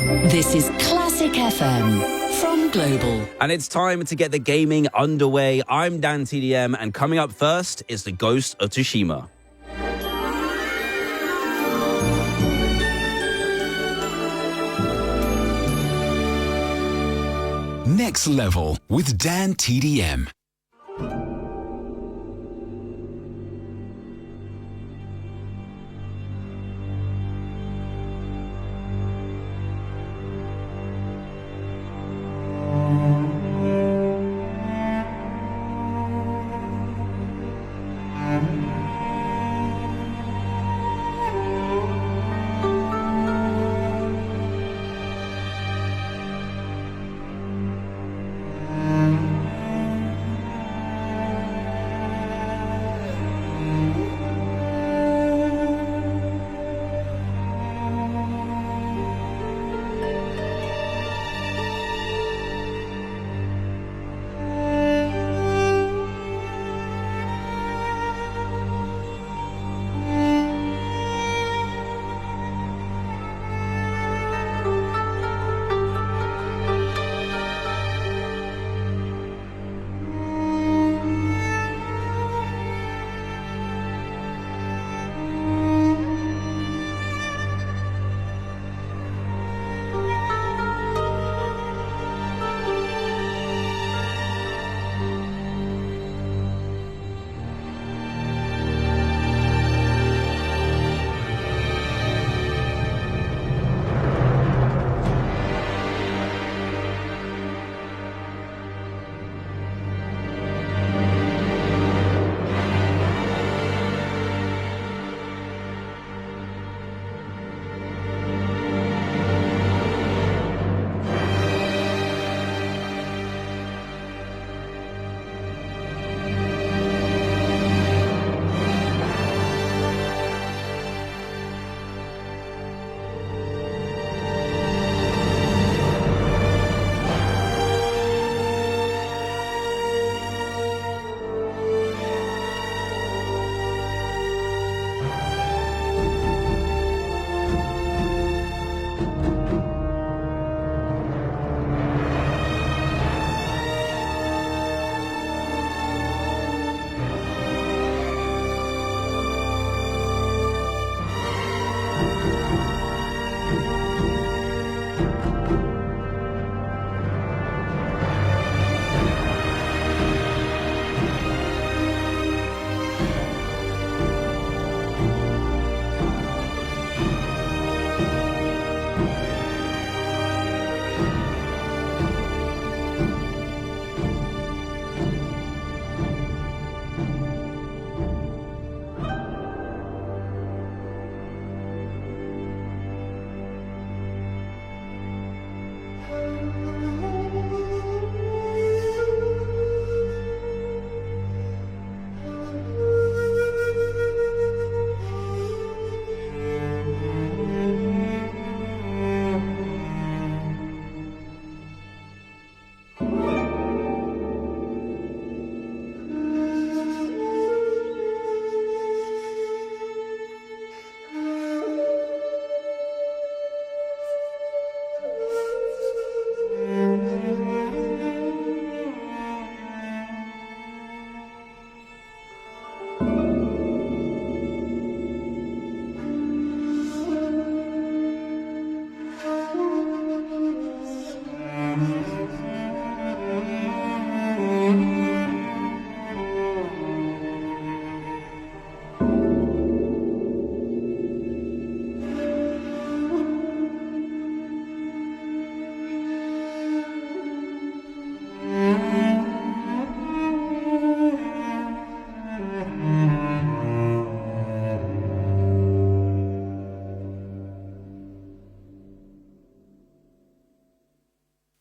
This is Classic FM from Global. And it's time to get the gaming underway. I'm DanTDM, and coming up first is the Ghost of Tsushima. Next Level with DanTDM.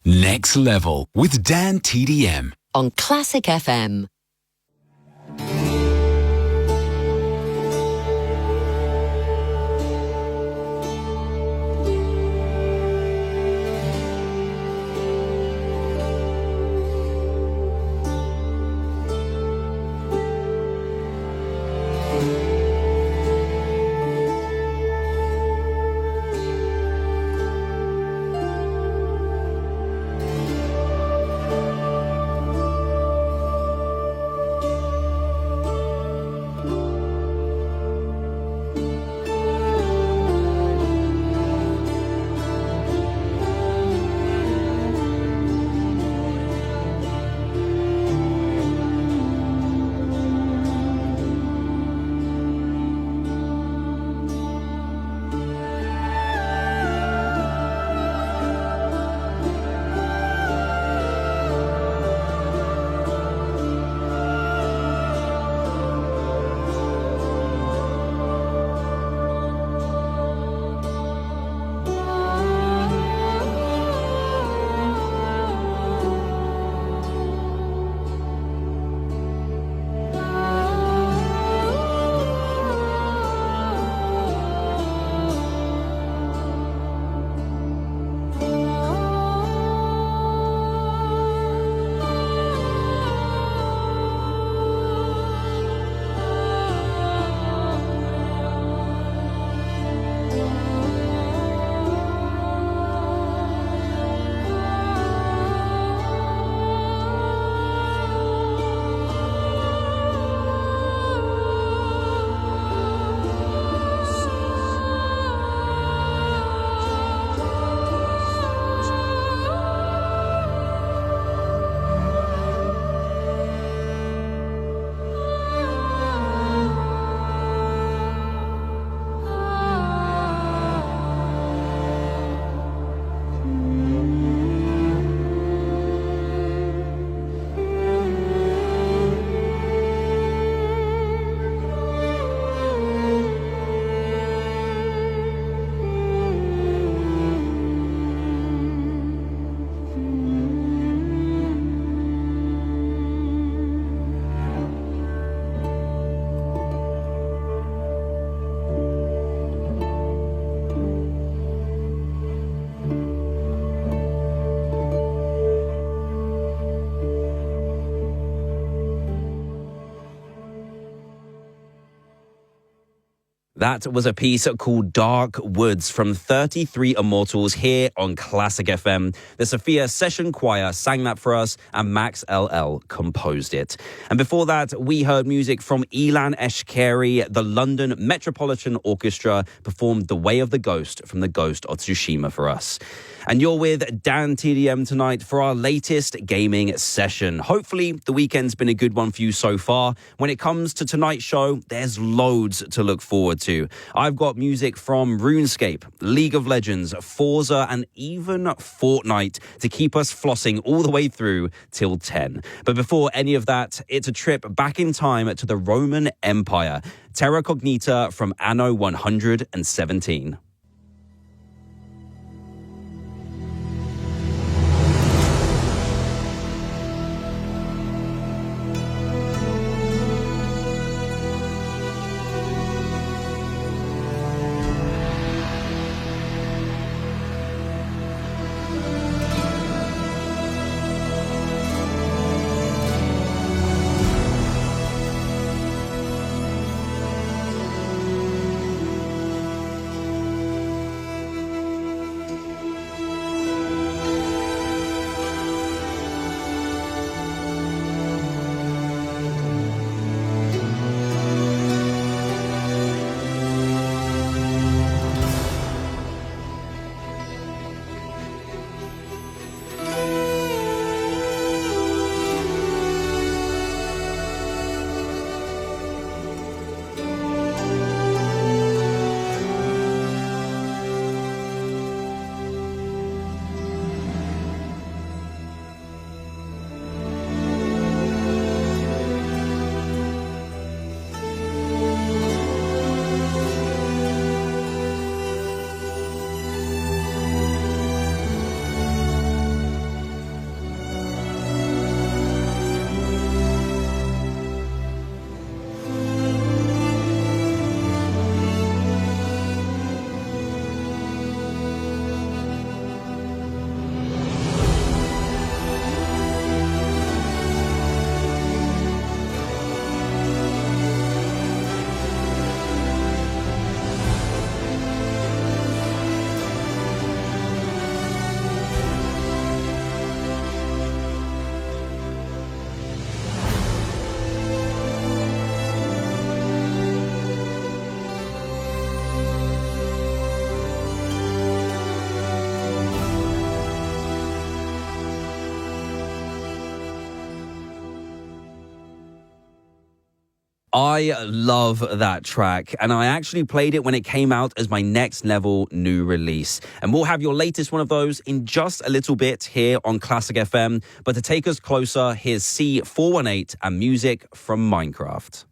Next Level with DanTDM on Classic FM. That was a piece called Dark Woods from 33 Immortals here on Classic FM. The Sophia Session Choir sang that for us and Max LL composed it. And before that, we heard music from Ilan Eshkeri. The London Metropolitan Orchestra performed The Way of the Ghost from The Ghost of Tsushima for us. And you're with DanTDM tonight for our latest gaming session. Hopefully, the weekend's been a good one for you so far. When it comes to tonight's show, there's loads to look forward to. I've got music from RuneScape, League of Legends, Forza, and even Fortnite to keep us flossing all the way through till 10. But before any of that, it's a trip back in time to the Roman Empire. Terra Cognita from Anno 117. I love that track, and I actually played it when it came out as my next level new release. And we'll have your latest one of those in just a little bit here on Classic FM. But to take us closer, here's C418 and music from Minecraft.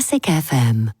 Classic FM.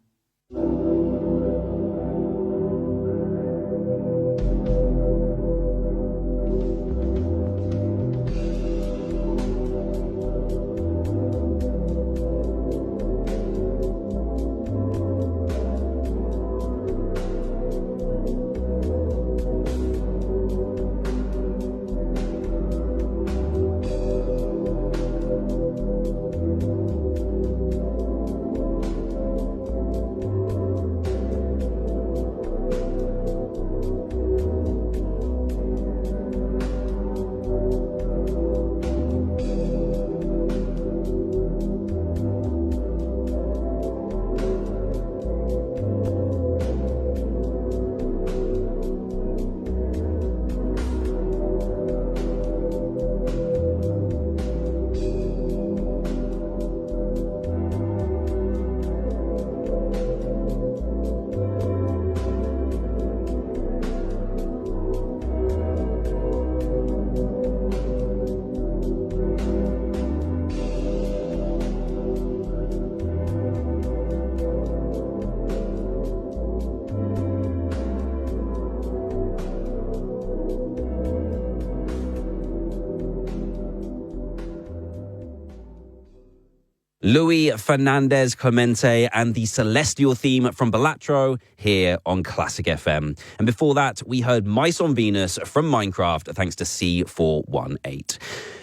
Luis Fernandez Clemente and the Celestial theme from Balatro here on Classic FM. And before that, we heard Mice on Venus from Minecraft, thanks to C418.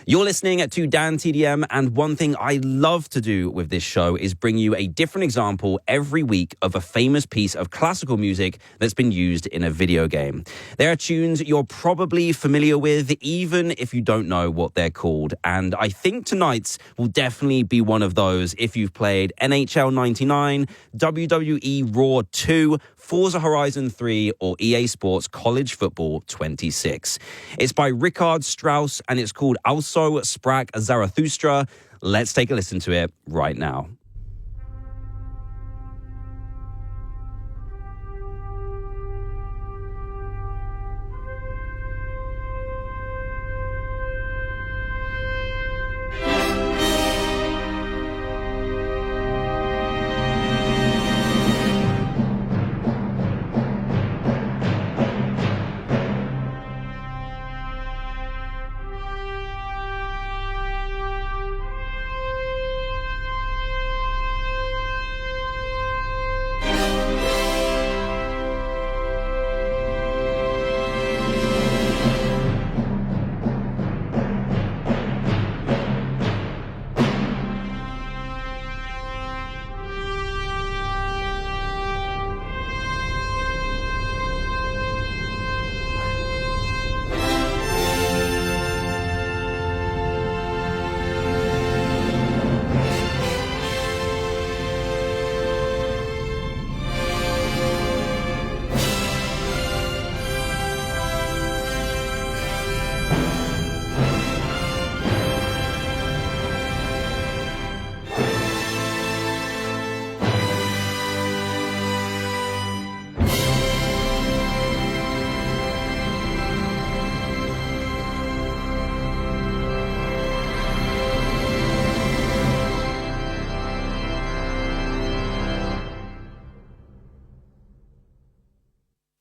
You're listening to DanTDM, and one thing I love to do with this show is bring you a different example every week of a famous piece of classical music that's been used in a video game. There are tunes you're probably familiar with, even if you don't know what they're called. And I think tonight's will definitely be one of those if you've played NHL 99, WWE Raw 2, Forza Horizon 3, or EA Sports College Football 26. It's by Richard Strauss, and it's called Also Sprach Zarathustra. Let's take a listen to it right now.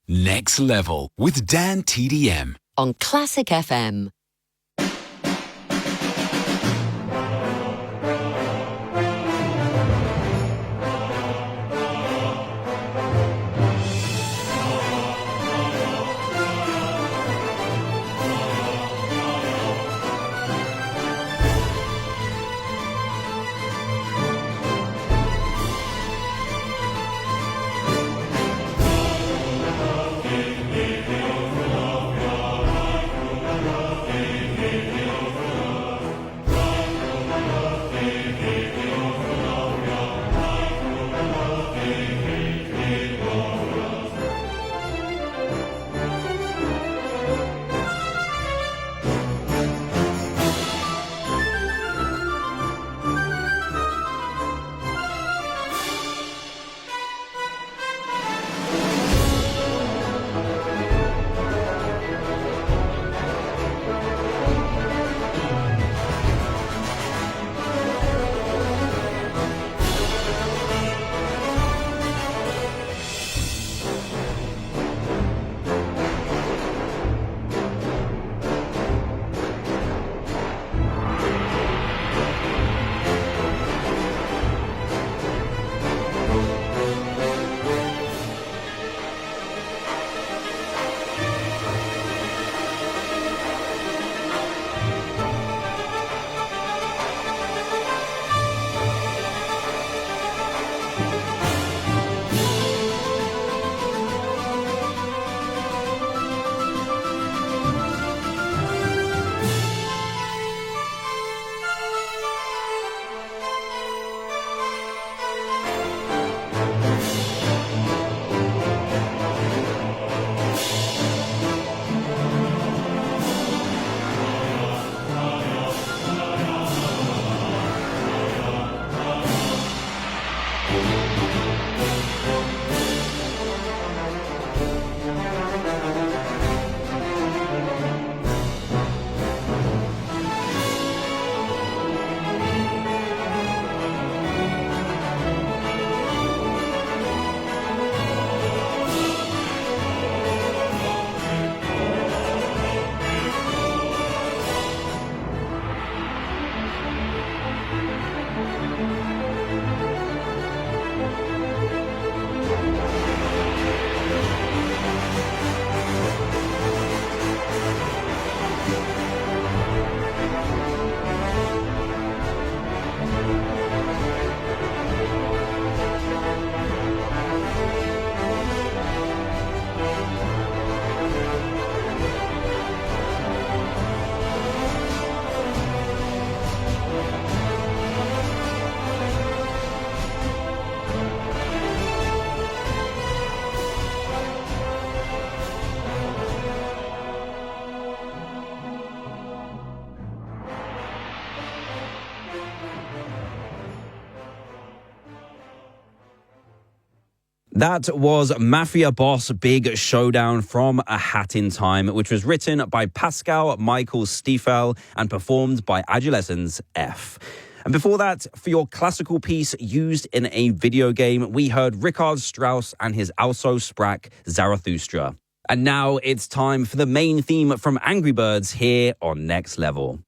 Next Level with DanTDM on Classic FM. That was Mafia Boss Big Showdown from A Hat in Time, which was written by Pascal Michael Stiefel and performed by Adolescence F. And before that, for your classical piece used in a video game, we heard Richard Strauss and his Also Sprach Zarathustra. And now it's time for the main theme from Angry Birds here on Next Level.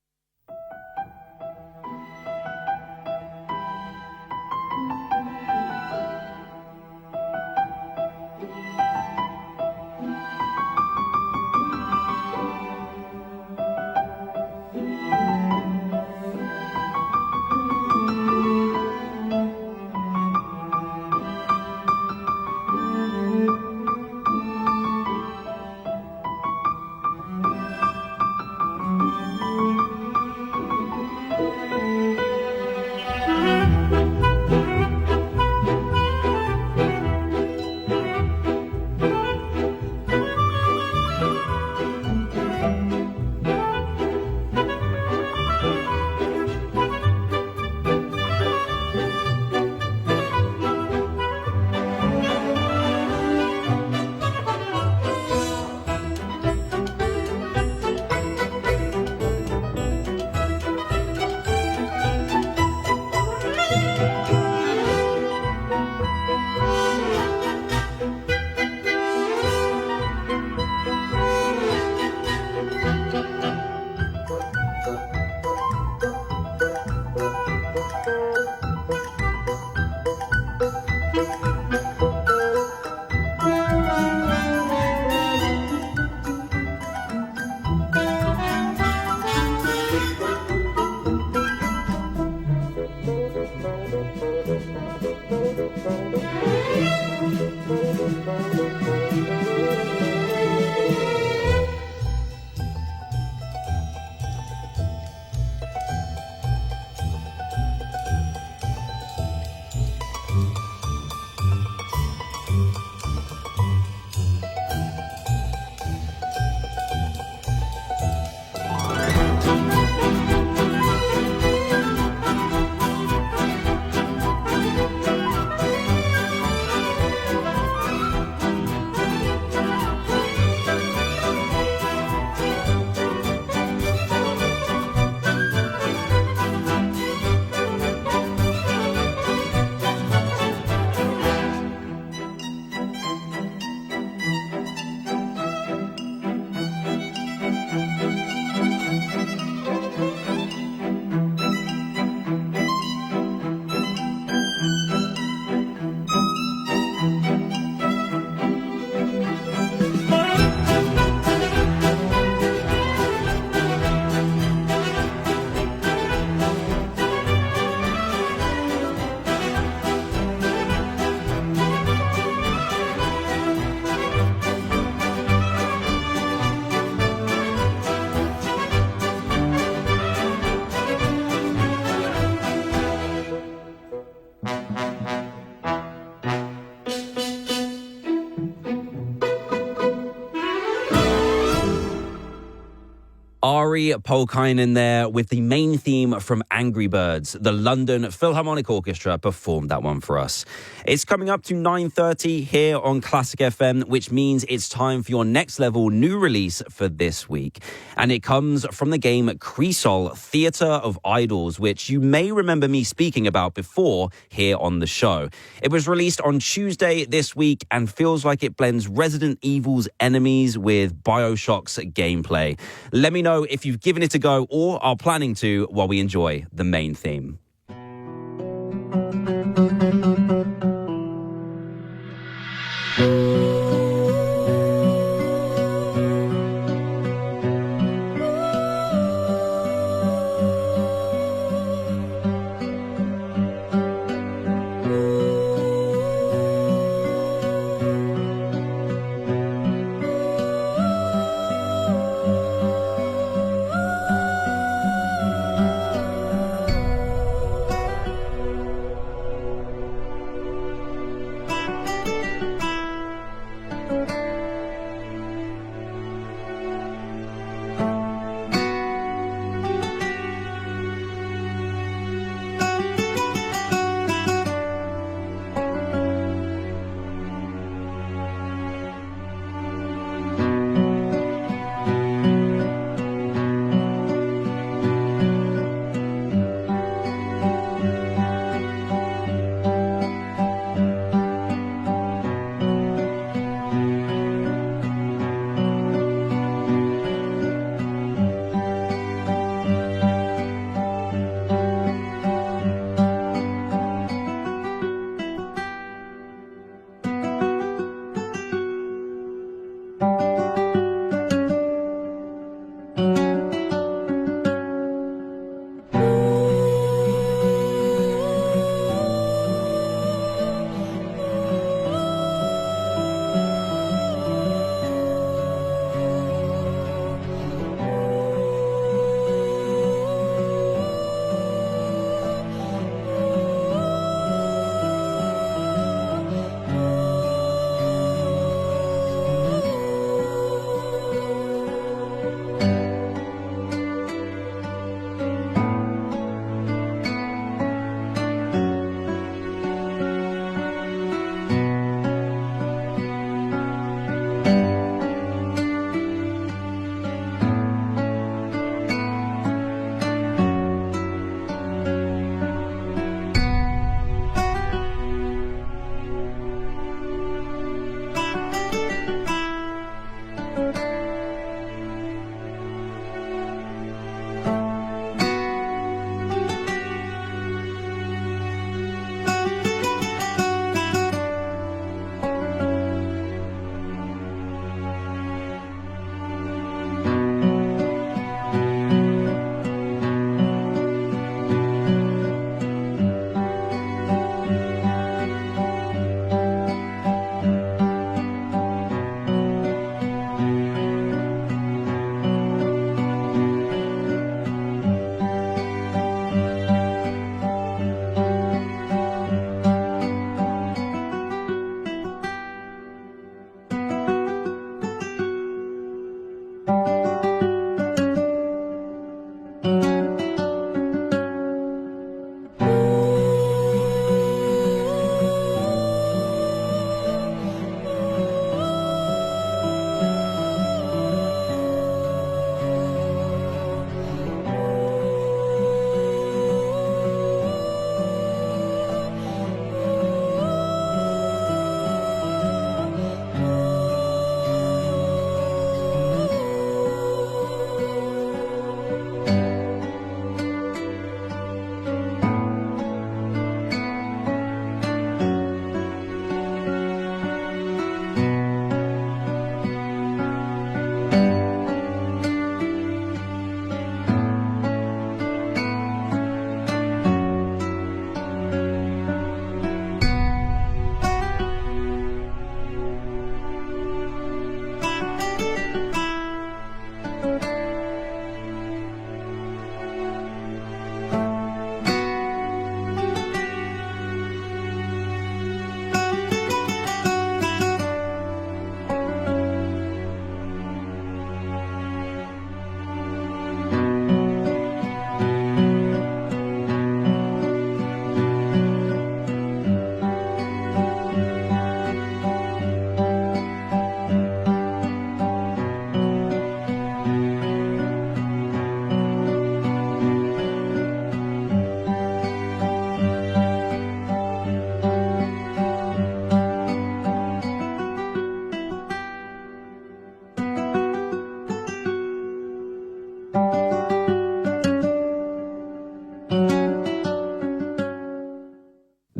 Ari Polkainen there with the main theme from Angry Birds. The London Philharmonic Orchestra performed that one for us. It's coming up to 9:30 here on Classic FM, which means it's time for your next level new release for this week. And it comes from the game Cresol Theatre of Idols, which you may remember me speaking about before here on the show. It was released on Tuesday this week and feels like it blends Resident Evil's enemies with BioShock's gameplay. Let me know if you've given it a go or are planning to while we enjoy the main theme.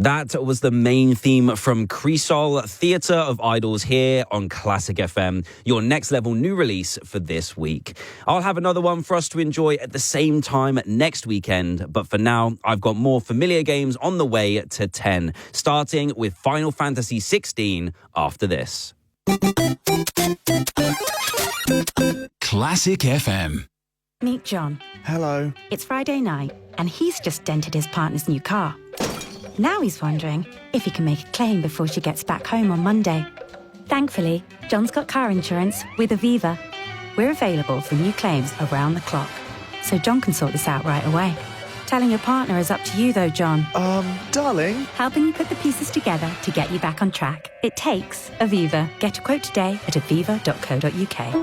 That was the main theme from Cresol, Theatre of Idols, here on Classic FM, your next level new release for this week. I'll have another one for us to enjoy at the same time next weekend, but for now, I've got more familiar games on the way to 10, starting with Final Fantasy 16 after this. Classic FM. Meet John. Hello. It's Friday night, and he's just dented his partner's new car. Now he's wondering if he can make a claim before she gets back home on Monday. Thankfully, John's got car insurance with Aviva. We're available for new claims around the clock, so John can sort this out right away. Telling your partner is up to you, though, John. Darling. Helping you put the pieces together to get you back on track. It takes Aviva. Get a quote today at aviva.co.uk.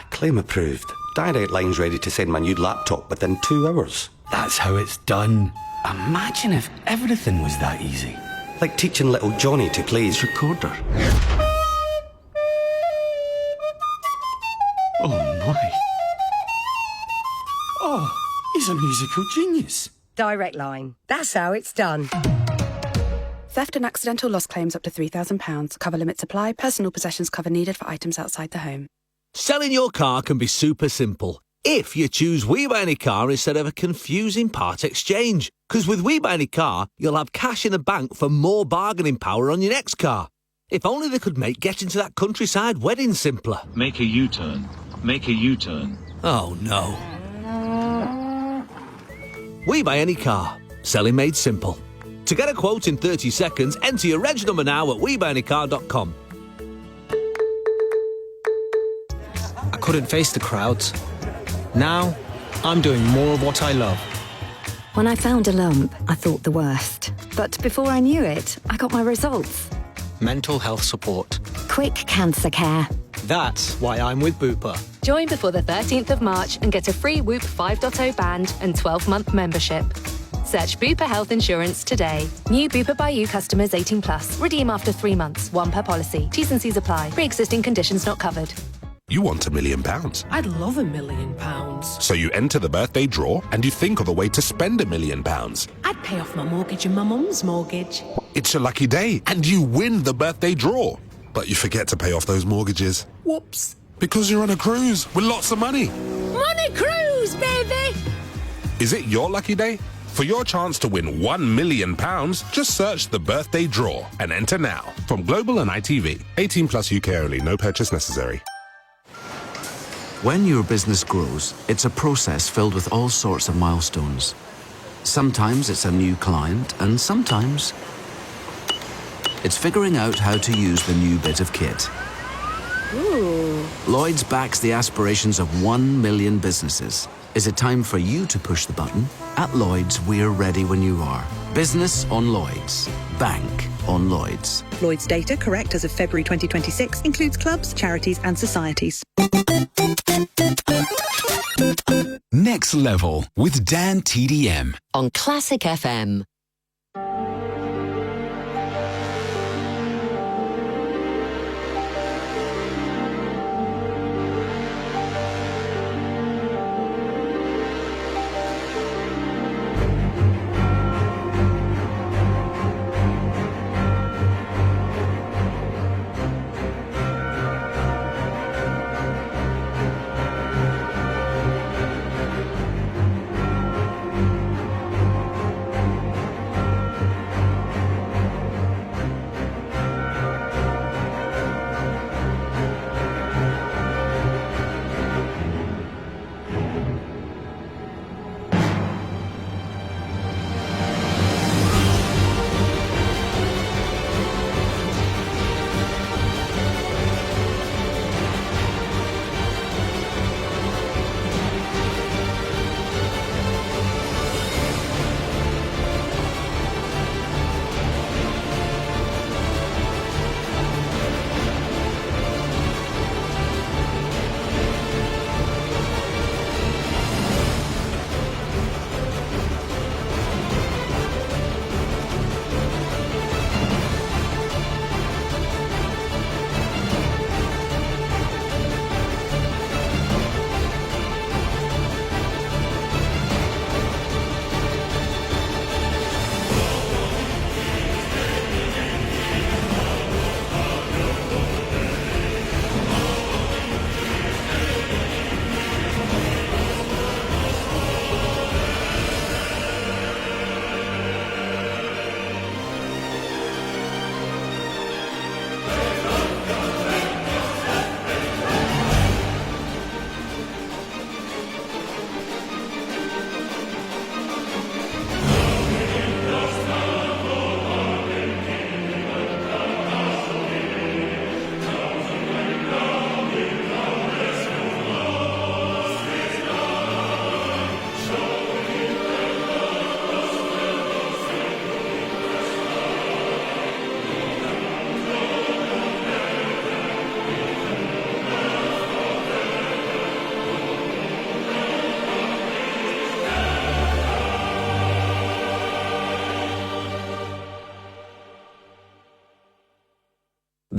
Claim approved. Direct Line's ready to send my new laptop within 2 hours. That's how it's done. Imagine if everything was that easy. Like teaching little Johnny to play his recorder. Oh my. Oh, he's a musical genius. Direct Line. That's how it's done. Theft and accidental loss claims up to £3,000. Cover limits apply. Personal possessions cover needed for items outside the home. Selling your car can be super simple if you choose We Buy Any Car instead of a confusing part exchange. Because with We Buy Any Car, you'll have cash in the bank for more bargaining power on your next car. If only they could make getting to that countryside wedding simpler. Make a U-turn. Make a U-turn. Oh, no. We Buy Any Car. Selling made simple. To get a quote in 30 seconds, enter your reg number now at WeBuyAnyCar.com. I couldn't face the crowds. Now, I'm doing more of what I love. When I found a lump, I thought the worst. But before I knew it, I got my results. Mental health support. Quick cancer care. That's why I'm with Bupa. Join before the 13th of March and get a free Whoop 5.0 band and 12-month membership. Search Bupa Health Insurance today. New Bupa by You customers 18 plus. Redeem after 3 months. One per policy. T's and C's apply. Pre-existing conditions not covered. You want £1 million. I'd love £1 million. So you enter the birthday draw and you think of a way to spend £1 million. I'd pay off my mortgage and my mum's mortgage. It's your lucky day and you win the birthday draw. But you forget to pay off those mortgages. Whoops. Because you're on a cruise with lots of money. Money cruise, baby! Is it your lucky day? For your chance to win £1 million, just search the birthday draw and enter now. From Global and ITV. 18 plus UK only. No purchase necessary. When your business grows, it's a process filled with all sorts of milestones. Sometimes it's a new client, and sometimes it's figuring out how to use the new bit of kit. Ooh. Lloyds backs the aspirations of 1 million businesses. Is it time for you to push the button? At Lloyds, we're ready when you are. Business on Lloyds. Bank on Lloyds. Lloyds data, correct as of February 2026, includes clubs, charities and societies. Next Level with DanTDM. On Classic FM.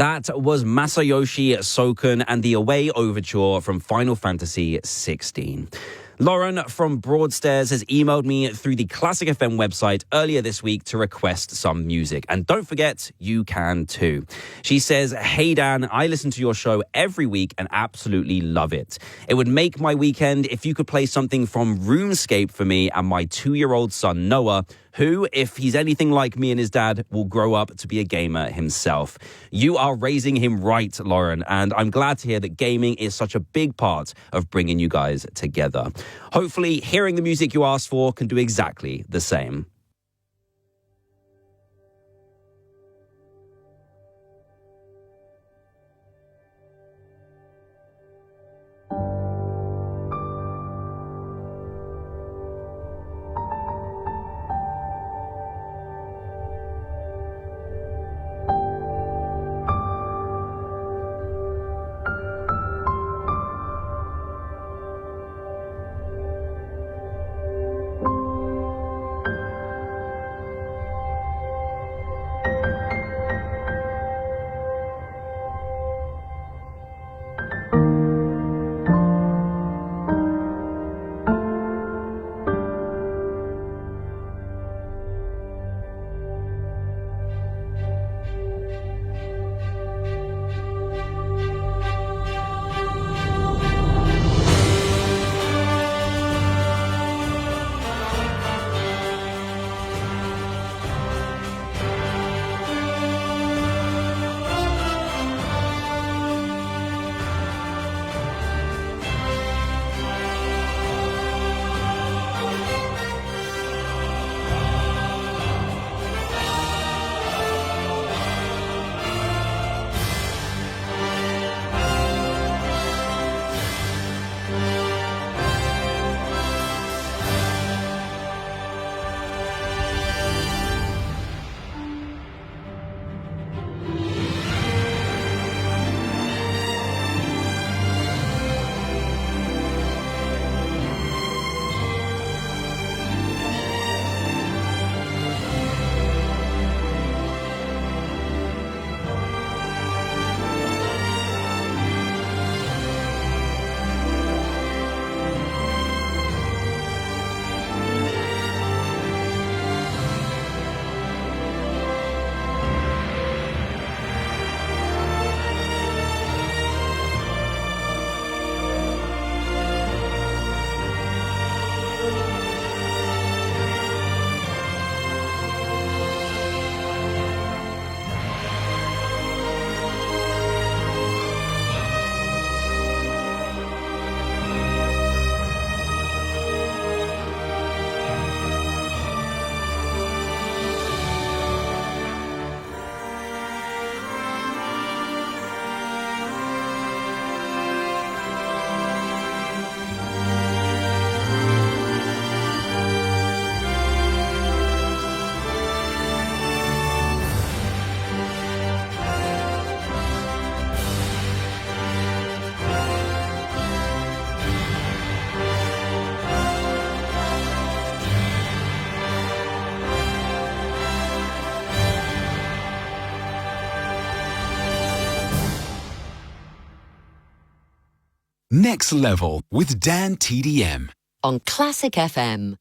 That was Masayoshi Sokun and the Away Overture from Final Fantasy XVI. Lauren from Broadstairs has emailed me through the Classic FM website earlier this week to request some music. And don't forget, you can too. She says, "Hey Dan, I listen to your show every week and absolutely love it. It would make my weekend if you could play something from RuneScape for me and my 2-year-old son Noah, who, if he's anything like me and his dad, will grow up to be a gamer himself." You are raising him right, Lauren, and I'm glad to hear that gaming is such a big part of bringing you guys together. Hopefully, hearing the music you asked for can do exactly the same. Next Level with DanTDM on Classic FM.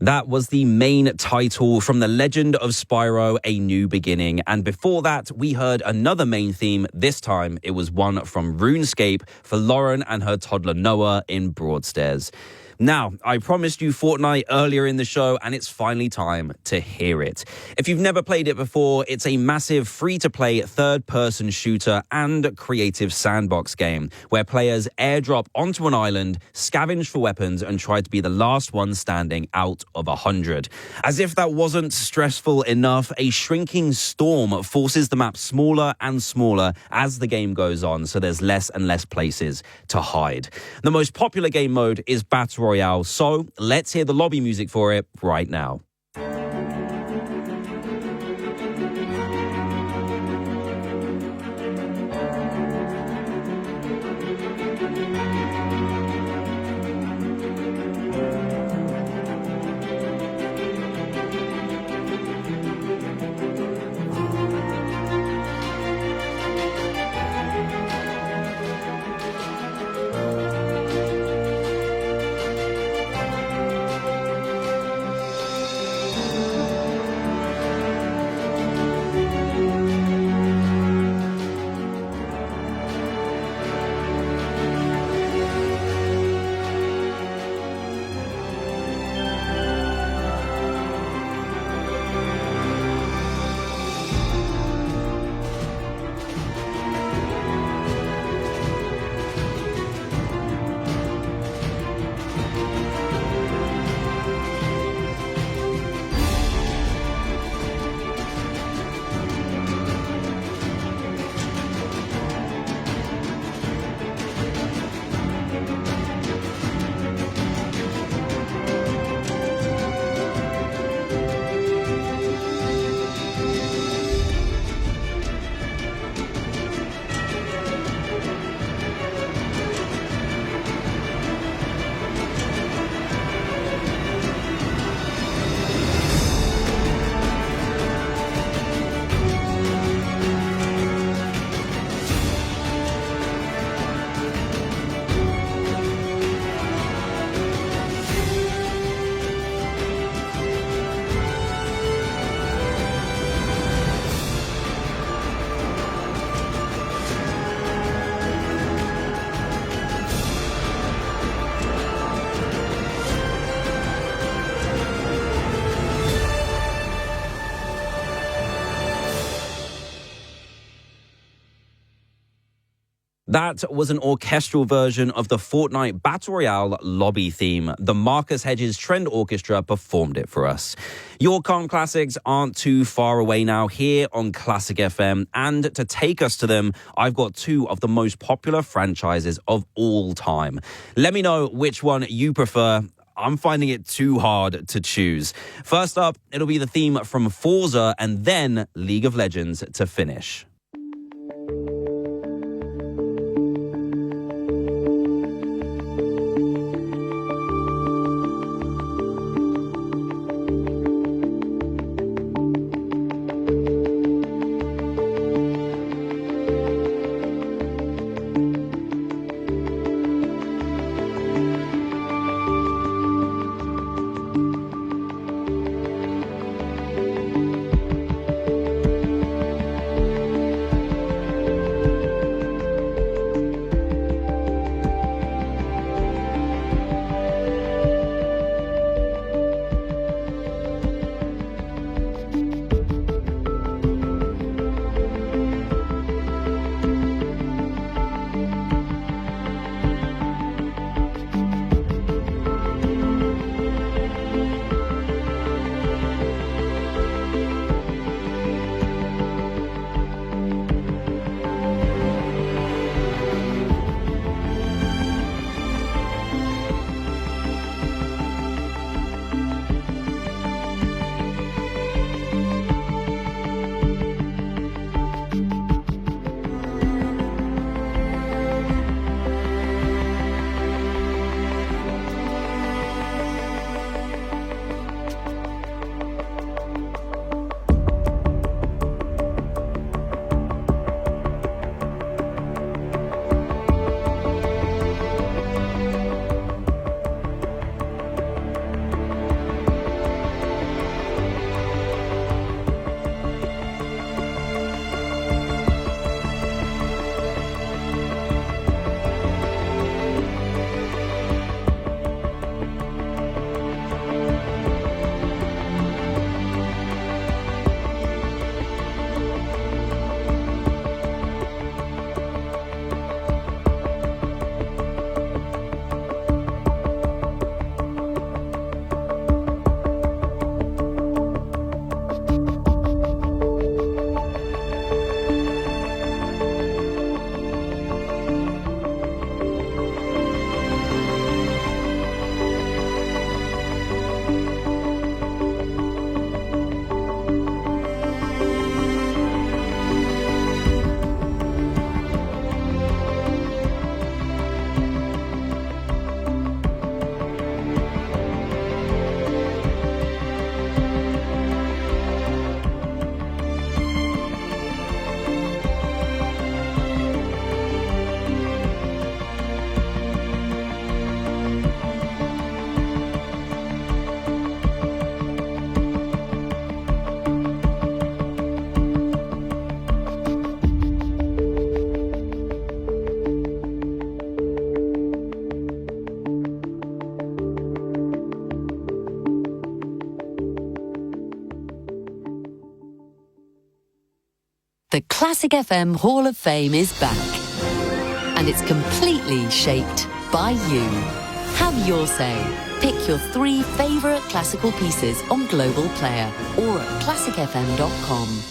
That was the main title from The Legend of Spyro, A New Beginning. And before that, we heard another main theme. This time, it was one from RuneScape for Lauren and her toddler Noah in Broadstairs. Now, I promised you Fortnite earlier in the show, and it's finally time to hear it. If you've never played it before, it's a massive free-to-play third-person shooter and creative sandbox game where players airdrop onto an island, scavenge for weapons, and try to be the last one standing out of 100. As if that wasn't stressful enough, a shrinking storm forces the map smaller and smaller as the game goes on, so there's less and less places to hide. The most popular game mode is Battle Royale, so let's hear the lobby music for it right now. That was an orchestral version of the Fortnite Battle Royale lobby theme. The Marcus Hedges Trend Orchestra performed it for us. Your calm classics aren't too far away now here on Classic FM. And to take us to them, I've got two of the most popular franchises of all time. Let me know which one you prefer. I'm finding it too hard to choose. First up, it'll be the theme from Forza and then League of Legends to finish. The Classic FM Hall of Fame is back. And it's completely shaped by you. Have your say. Pick your 3 favourite classical pieces on Global Player or at classicfm.com.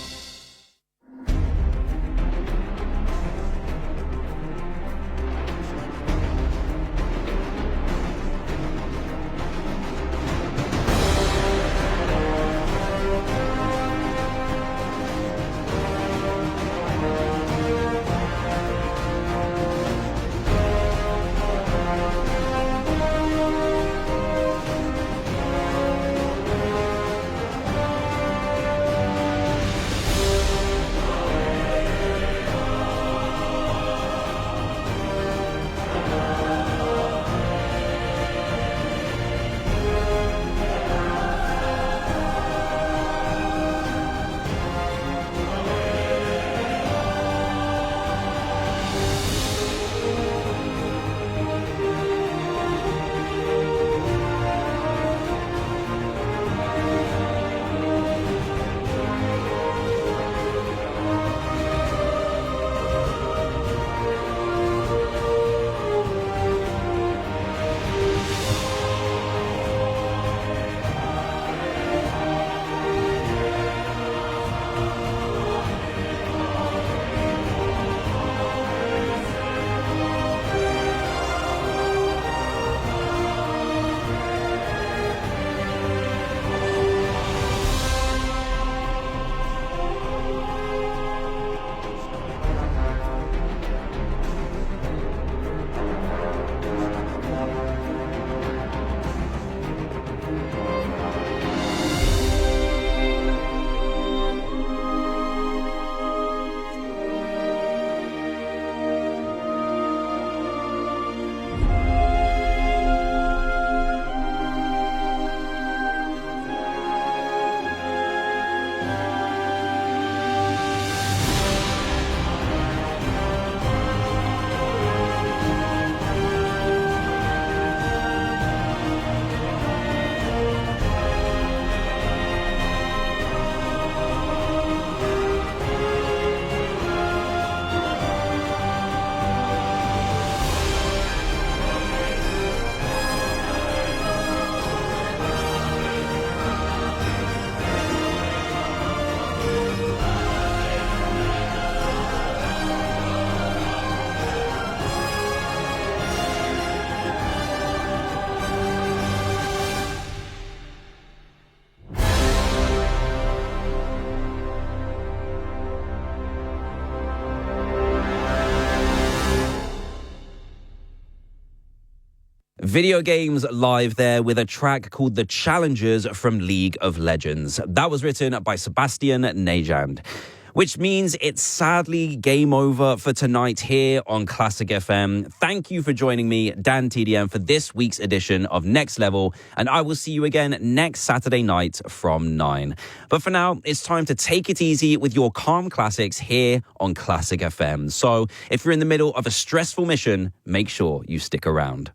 Video Games live there with a track called The Challengers from League of Legends. That was written by Sebastian Najand. Which means it's sadly game over for tonight here on Classic FM. Thank you for joining me, DanTDM, for this week's edition of Next Level, and I will see you again next Saturday night from 9. But for now, it's time to take it easy with your calm classics here on Classic FM. So if you're in the middle of a stressful mission, make sure you stick around.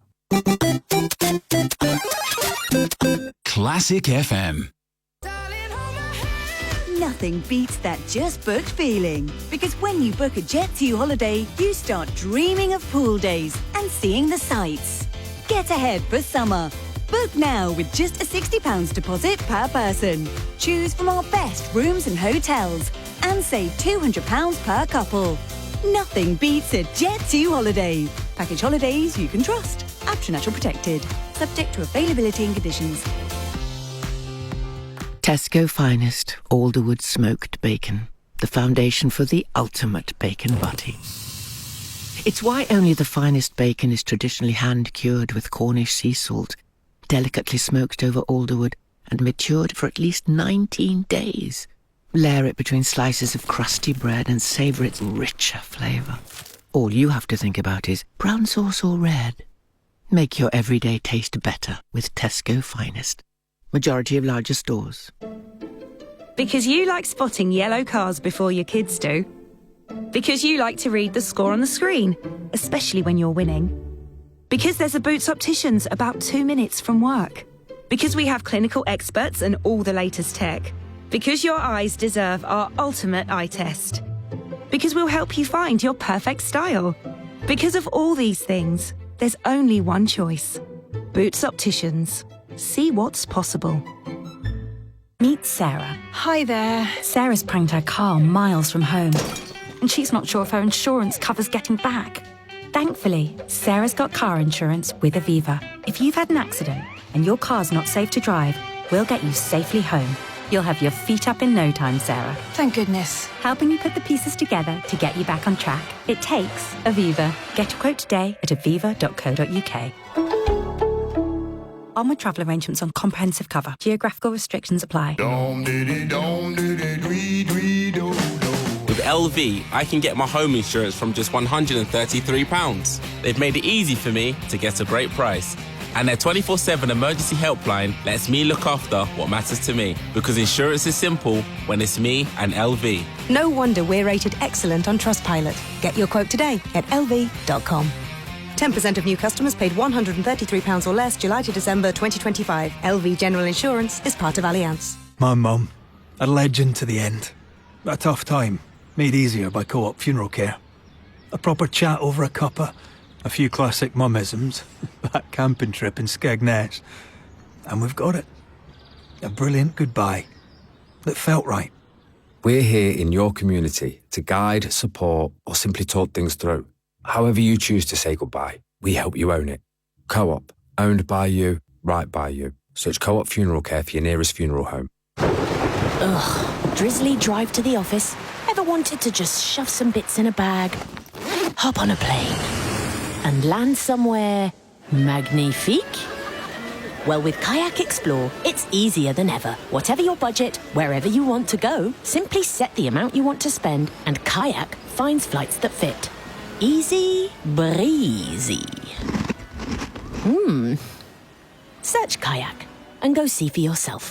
Classic FM. Nothing beats that just booked feeling. Because when you book a Jet2 holiday, you start dreaming of pool days and seeing the sights. Get ahead for summer. Book now with just a £60 deposit per person. Choose from our best rooms and hotels and save £200 per couple. Nothing beats a Jet2 holiday. Package holidays you can trust. Natural protected. Subject to availability and conditions. Tesco Finest Alderwood Smoked Bacon. The foundation for the ultimate bacon butty. It's why only the finest bacon is traditionally hand-cured with Cornish sea salt, delicately smoked over alderwood and matured for at least 19 days. Layer it between slices of crusty bread and savour its richer flavour. All you have to think about is brown sauce or red. Make your everyday taste better with Tesco Finest. Majority of larger stores. Because you like spotting yellow cars before your kids do. Because you like to read the score on the screen, especially when you're winning. Because there's a Boots Opticians about 2 minutes from work. Because we have clinical experts and all the latest tech. Because your eyes deserve our ultimate eye test. Because we'll help you find your perfect style. Because of all these things, there's only one choice. Boots Opticians. See what's possible. Meet Sarah. Hi there. Sarah's pranked her car miles from home, and she's not sure if her insurance covers getting back. Thankfully, Sarah's got car insurance with Aviva. If you've had an accident and your car's not safe to drive, we'll get you safely home. You'll have your feet up in no time, Sarah. Thank goodness. Helping you put the pieces together to get you back on track. It takes Aviva. Get a quote today at aviva.co.uk. Onward travel arrangements on comprehensive cover. Geographical restrictions apply. With LV, I can get my home insurance from just £133. They've made it easy for me to get a great price. And their 24/7 emergency helpline lets me look after what matters to me. Because insurance is simple when it's me and LV. No wonder we're rated excellent on Trustpilot. Get your quote today at lv.com. 10% of new customers paid £133 or less July to December 2025. LV General Insurance is part of Allianz. My mum, a legend to the end. A tough time, made easier by Co-op Funeral Care. A proper chat over a cuppa, a few classic mummisms, that camping trip in Skegness. And we've got it. A brilliant goodbye that felt right. We're here in your community to guide, support, or simply talk things through. However you choose to say goodbye, we help you own it. Co-op, owned by you, right by you. Search Co-op Funeral Care for your nearest funeral home. Ugh, drizzly drive to the office. Ever wanted to just shove some bits in a bag, hop on a plane, and land somewhere magnifique? Well, with Kayak Explore, it's easier than ever. Whatever your budget, wherever you want to go, simply set the amount you want to spend, and Kayak finds flights that fit. Easy breezy. Search Kayak and go see for yourself.